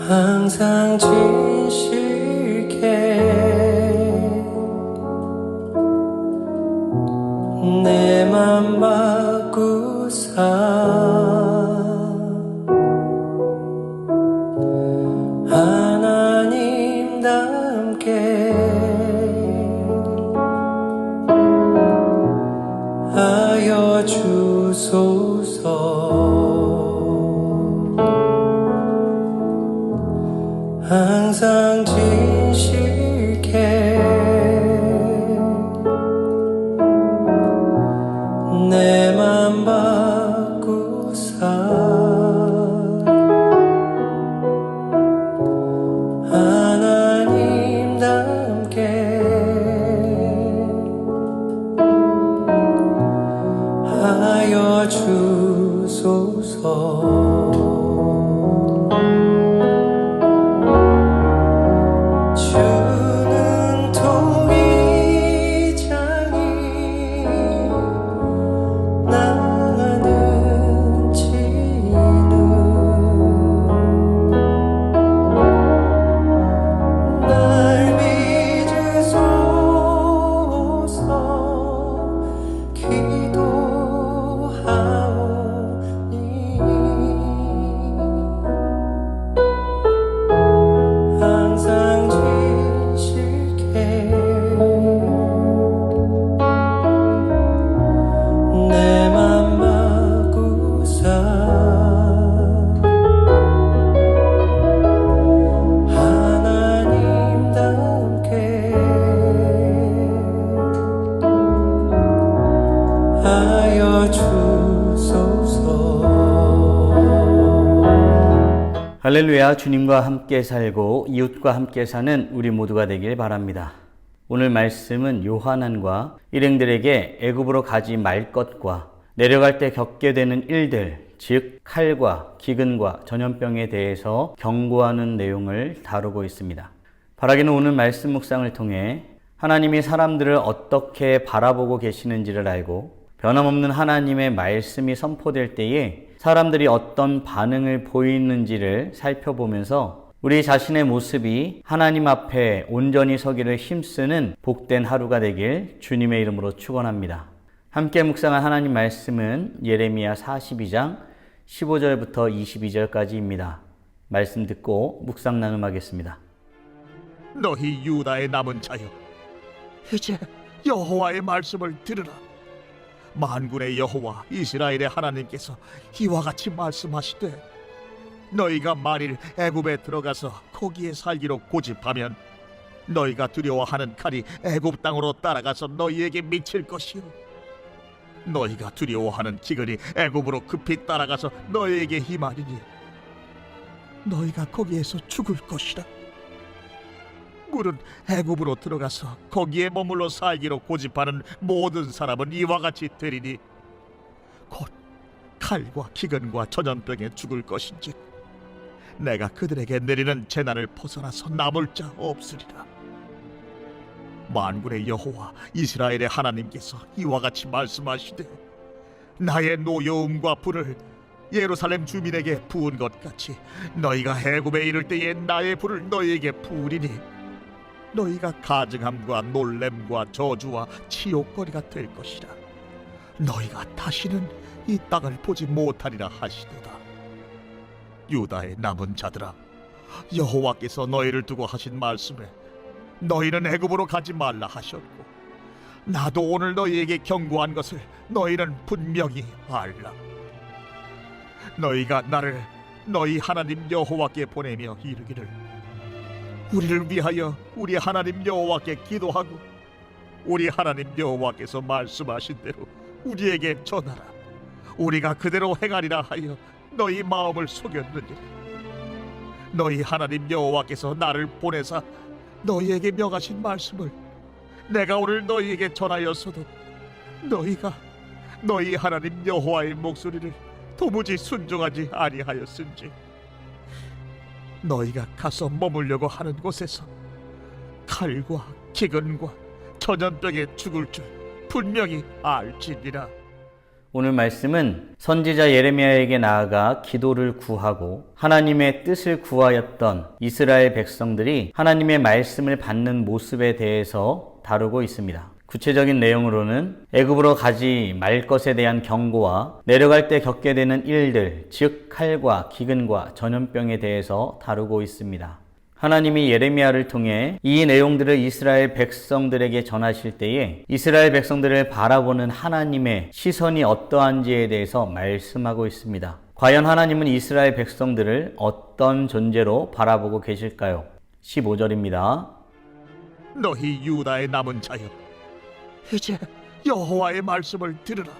항상 진실게 내 맘 바꾸사 하나님답게 하여 주소서. 항상 진실게 내 맘 바꾸사 하나님답게 하여 주소서. 할렐루야. 주님과 함께 살고 이웃과 함께 사는 우리 모두가 되길 바랍니다. 오늘 말씀은 요한안과 일행들에게 애굽으로 가지 말 것과 내려갈 때 겪게 되는 일들, 즉 칼과 기근과 전염병에 대해서 경고하는 내용을 다루고 있습니다. 바라기는 오늘 말씀 묵상을 통해 하나님이 사람들을 어떻게 바라보고 계시는지를 알고 변함없는 하나님의 말씀이 선포될 때에 사람들이 어떤 반응을 보이는지를 살펴보면서 우리 자신의 모습이 하나님 앞에 온전히 서기를 힘쓰는 복된 하루가 되길 주님의 이름으로 축원합니다. 함께 묵상한 하나님 말씀은 예레미야 42장 15절부터 22절까지입니다. 말씀 듣고 묵상 나눔하겠습니다. 너희 유다의 남은 자여, 이제 여호와의 말씀을 들으라. 만군의 여호와 이스라엘의 하나님께서 이와 같이 말씀하시되, 너희가 만일 애굽에 들어가서 거기에 살기로 고집하면 너희가 두려워하는 칼이 애굽 땅으로 따라가서 너희에게 미칠 것이요, 너희가 두려워하는 기근이 애굽으로 급히 따라가서 너희에게 임하리니 너희가 거기에서 죽을 것이라. 물은 애굽으로 들어가서 거기에 머물러 살기로 고집하는 모든 사람은 이와 같이 되리니 곧 칼과 기근과 전염병에 죽을 것인즉 내가 그들에게 내리는 재난을 벗어나서 남을 자 없으리라. 만군의 여호와 이스라엘의 하나님께서 이와 같이 말씀하시되, 나의 노여움과 불을 예루살렘 주민에게 부은 것 같이 너희가 애굽에 이를 때에 나의 불을 너희에게 부으리니 너희가 가증함과 놀램과 저주와 치욕거리가 될 것이라. 너희가 다시는 이 땅을 보지 못하리라 하시도다. 유다의 남은 자들아, 여호와께서 너희를 두고 하신 말씀에 너희는 애굽으로 가지 말라 하셨고, 나도 오늘 너희에게 경고한 것을 너희는 분명히 알라. 너희가 나를 너희 하나님 여호와께 보내며 이르기를, 우리를 위하여 우리 하나님 여호와께 기도하고 우리 하나님 여호와께서 말씀하신 대로 우리에게 전하라. 우리가 그대로 행하리라 하여 너희 마음을 속였느니라. 너희 하나님 여호와께서 나를 보내사 너희에게 명하신 말씀을 내가 오늘 너희에게 전하였어도 너희가 너희 하나님 여호와의 목소리를 도무지 순종하지 아니하였은지, 너희가 가서 머물려고 하는 곳에서 칼과 기근과 전염병에 죽을 줄 분명히 알지니라. 오늘 말씀은 선지자 예레미야에게 나아가 기도를 구하고 하나님의 뜻을 구하였던 이스라엘 백성들이 하나님의 말씀을 받는 모습에 대해서 다루고 있습니다. 구체적인 내용으로는 애굽으로 가지 말 것에 대한 경고와 내려갈 때 겪게 되는 일들, 즉 칼과 기근과 전염병에 대해서 다루고 있습니다. 하나님이 예레미야를 통해 이 내용들을 이스라엘 백성들에게 전하실 때에 이스라엘 백성들을 바라보는 하나님의 시선이 어떠한지에 대해서 말씀하고 있습니다. 과연 하나님은 이스라엘 백성들을 어떤 존재로 바라보고 계실까요? 15절입니다. 너희 유다의 남은 자여, 이제 여호와의 말씀을 들으라.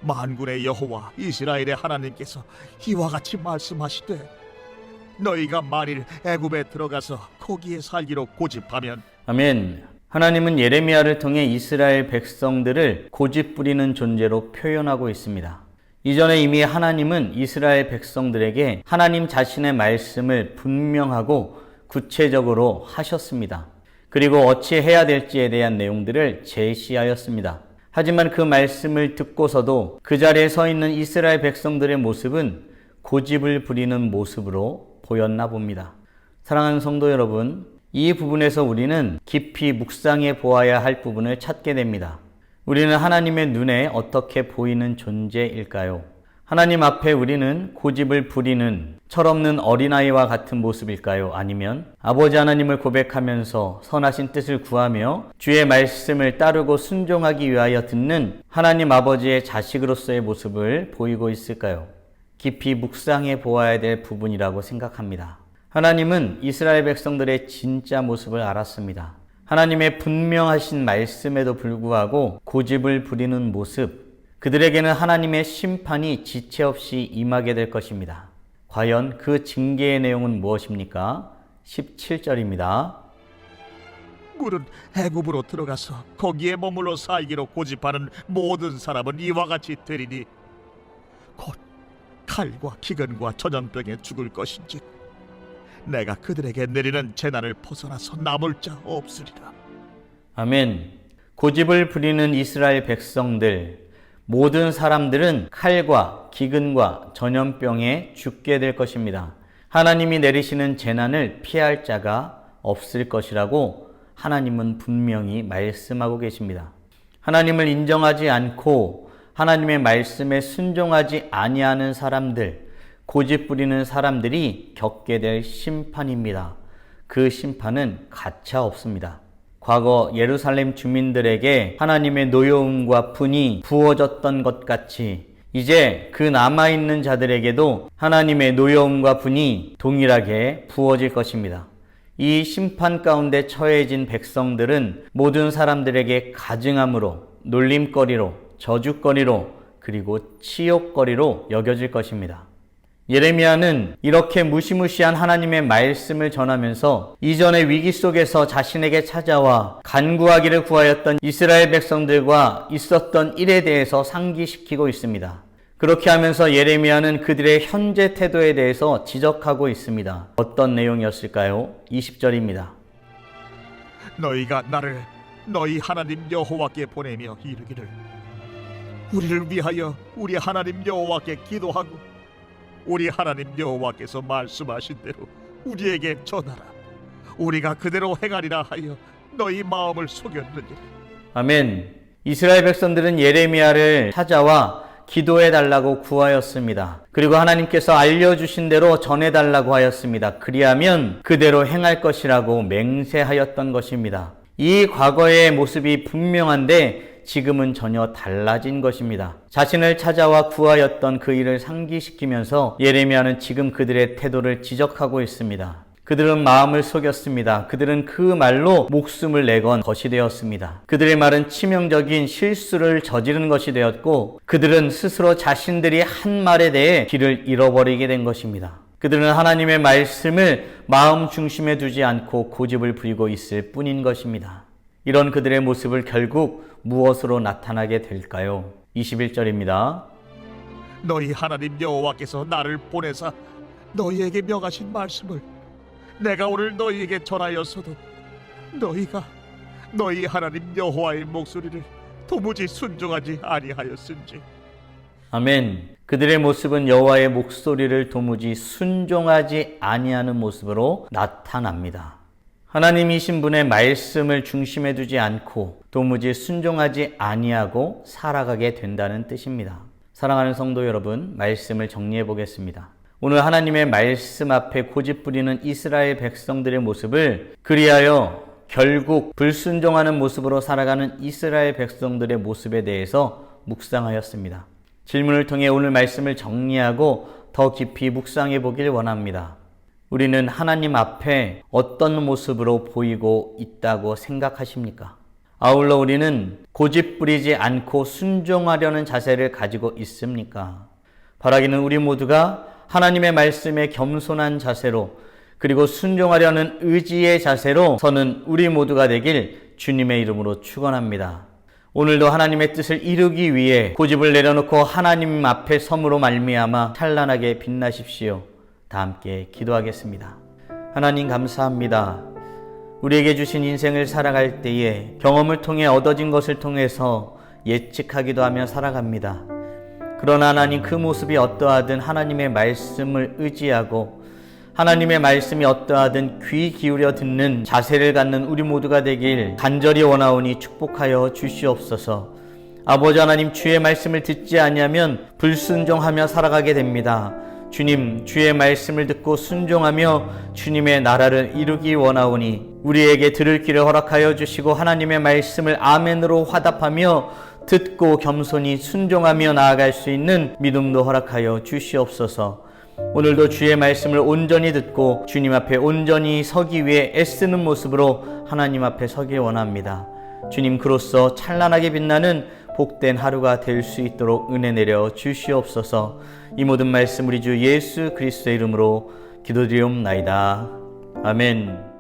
만군의 여호와 이스라엘의 하나님께서 이와 같이 말씀하시되 너희가 만일 애굽에 들어가서 거기에 살기로 고집하면. 아멘. 하나님은 예레미야를 통해 이스라엘 백성들을 고집부리는 존재로 표현하고 있습니다. 이전에 이미 하나님은 이스라엘 백성들에게 하나님 자신의 말씀을 분명하고 구체적으로 하셨습니다. 그리고 어찌 해야 될지에 대한 내용들을 제시하였습니다. 하지만 그 말씀을 듣고서도 그 자리에 서 있는 이스라엘 백성들의 모습은 고집을 부리는 모습으로 보였나 봅니다. 사랑하는 성도 여러분, 이 부분에서 우리는 깊이 묵상해 보아야 할 부분을 찾게 됩니다. 우리는 하나님의 눈에 어떻게 보이는 존재일까요? 하나님 앞에 우리는 고집을 부리는 철없는 어린아이와 같은 모습일까요? 아니면 아버지 하나님을 고백하면서 선하신 뜻을 구하며 주의 말씀을 따르고 순종하기 위하여 듣는 하나님 아버지의 자식으로서의 모습을 보이고 있을까요? 깊이 묵상해 보아야 될 부분이라고 생각합니다. 하나님은 이스라엘 백성들의 진짜 모습을 알았습니다. 하나님의 분명하신 말씀에도 불구하고 고집을 부리는 모습, 그들에게는 하나님의 심판이 지체 없이 임하게 될 것입니다. 과연 그 징계의 내용은 무엇입니까? 17절입니다. 물은 애굽으로 들어가서 거기에 머물러 살기로 고집하는 모든 사람은 이와 같이 되리니 곧 칼과 기근과 전염병에 죽을 것인지 내가 그들에게 내리는 재난을 벗어나서 남을 자 없으리라. 아멘. 고집을 부리는 이스라엘 백성들, 모든 사람들은 칼과 기근과 전염병에 죽게 될 것입니다. 하나님이 내리시는 재난을 피할 자가 없을 것이라고 하나님은 분명히 말씀하고 계십니다. 하나님을 인정하지 않고 하나님의 말씀에 순종하지 아니하는 사람들, 고집 부리는 사람들이 겪게 될 심판입니다. 그 심판은 가차 없습니다. 과거 예루살렘 주민들에게 하나님의 노여움과 분이 부어졌던 것 같이 이제 그 남아있는 자들에게도 하나님의 노여움과 분이 동일하게 부어질 것입니다. 이 심판 가운데 처해진 백성들은 모든 사람들에게 가증함으로, 놀림거리로, 저주거리로, 그리고 치욕거리로 여겨질 것입니다. 예레미야는 이렇게 무시무시한 하나님의 말씀을 전하면서 이전의 위기 속에서 자신에게 찾아와 간구하기를 구하였던 이스라엘 백성들과 있었던 일에 대해서 상기시키고 있습니다. 그렇게 하면서 예레미야는 그들의 현재 태도에 대해서 지적하고 있습니다. 어떤 내용이었을까요? 20절입니다. 너희가 나를 너희 하나님 여호와께 보내며 이르기를 우리를 위하여 우리 하나님 여호와께 기도하고 우리 하나님 여호와께서 말씀하신 대로 우리에게 전하라. 우리가 그대로 행하리라 하여 너희 마음을 속였느니라. 아멘. 이스라엘 백성들은 예레미야를 찾아와 기도해달라고 구하였습니다. 그리고 하나님께서 알려주신 대로 전해달라고 하였습니다. 그리하면 그대로 행할 것이라고 맹세하였던 것입니다. 이 과거의 모습이 분명한데 지금은 전혀 달라진 것입니다. 자신을 찾아와 구하였던 그 일을 상기시키면서 예레미야는 지금 그들의 태도를 지적하고 있습니다. 그들은 마음을 속였습니다. 그들은 그 말로 목숨을 내건 것이 되었습니다. 그들의 말은 치명적인 실수를 저지른 것이 되었고 그들은 스스로 자신들이 한 말에 대해 길을 잃어버리게 된 것입니다. 그들은 하나님의 말씀을 마음 중심에 두지 않고 고집을 부리고 있을 뿐인 것입니다. 이런 그들의 모습을 결국 무엇으로 나타나게 될까요? 21절입니다. 너희 하나님 여호와께서 나를 보내사 너희에게 명하신 말씀을 내가 오늘 너희에게 전하였어도 너희가 너희 하나님 여호와의 목소리를 도무지 순종하지 아니하였은지 아멘. 그들의 모습은 여호와의 목소리를 도무지 순종하지 아니하는 모습으로 나타납니다. 하나님이신 분의 말씀을 중심에 두지 않고 도무지 순종하지 아니하고 살아가게 된다는 뜻입니다. 사랑하는 성도 여러분, 말씀을 정리해 보겠습니다. 오늘 하나님의 말씀 앞에 고집 부리는 이스라엘 백성들의 모습을, 그리하여 결국 불순종하는 모습으로 살아가는 이스라엘 백성들의 모습에 대해서 묵상하였습니다. 질문을 통해 오늘 말씀을 정리하고 더 깊이 묵상해 보길 원합니다. 우리는 하나님 앞에 어떤 모습으로 보이고 있다고 생각하십니까? 아울러 우리는 고집 부리지 않고 순종하려는 자세를 가지고 있습니까? 바라기는 우리 모두가 하나님의 말씀에 겸손한 자세로, 그리고 순종하려는 의지의 자세로 서는 우리 모두가 되길 주님의 이름으로 축원합니다. 오늘도 하나님의 뜻을 이루기 위해 고집을 내려놓고 하나님 앞에 섬으로 말미암아 찬란하게 빛나십시오. 다 함께 기도하겠습니다. 하나님 감사합니다. 우리에게 주신 인생을 살아갈 때에 경험을 통해 얻어진 것을 통해서 예측하기도 하며 살아갑니다. 그러나 하나님, 그 모습이 어떠하든 하나님의 말씀을 의지하고 하나님의 말씀이 어떠하든 귀 기울여 듣는 자세를 갖는 우리 모두가 되길 간절히 원하오니 축복하여 주시옵소서. 아버지 하나님, 주의 말씀을 듣지 아니하면 불순종하며 살아가게 됩니다. 주님, 주의 말씀을 듣고 순종하며 주님의 나라를 이루기 원하오니 우리에게 들을 길을 허락하여 주시고 하나님의 말씀을 아멘으로 화답하며 듣고 겸손히 순종하며 나아갈 수 있는 믿음도 허락하여 주시옵소서. 오늘도 주의 말씀을 온전히 듣고 주님 앞에 온전히 서기 위해 애쓰는 모습으로 하나님 앞에 서기 원합니다. 주님, 그로써 찬란하게 빛나는 복된 하루가 될 수 있도록 은혜 내려 주시옵소서. 이 모든 말씀 우리 주 예수 그리스도의 이름으로 기도드리옵나이다. 아멘.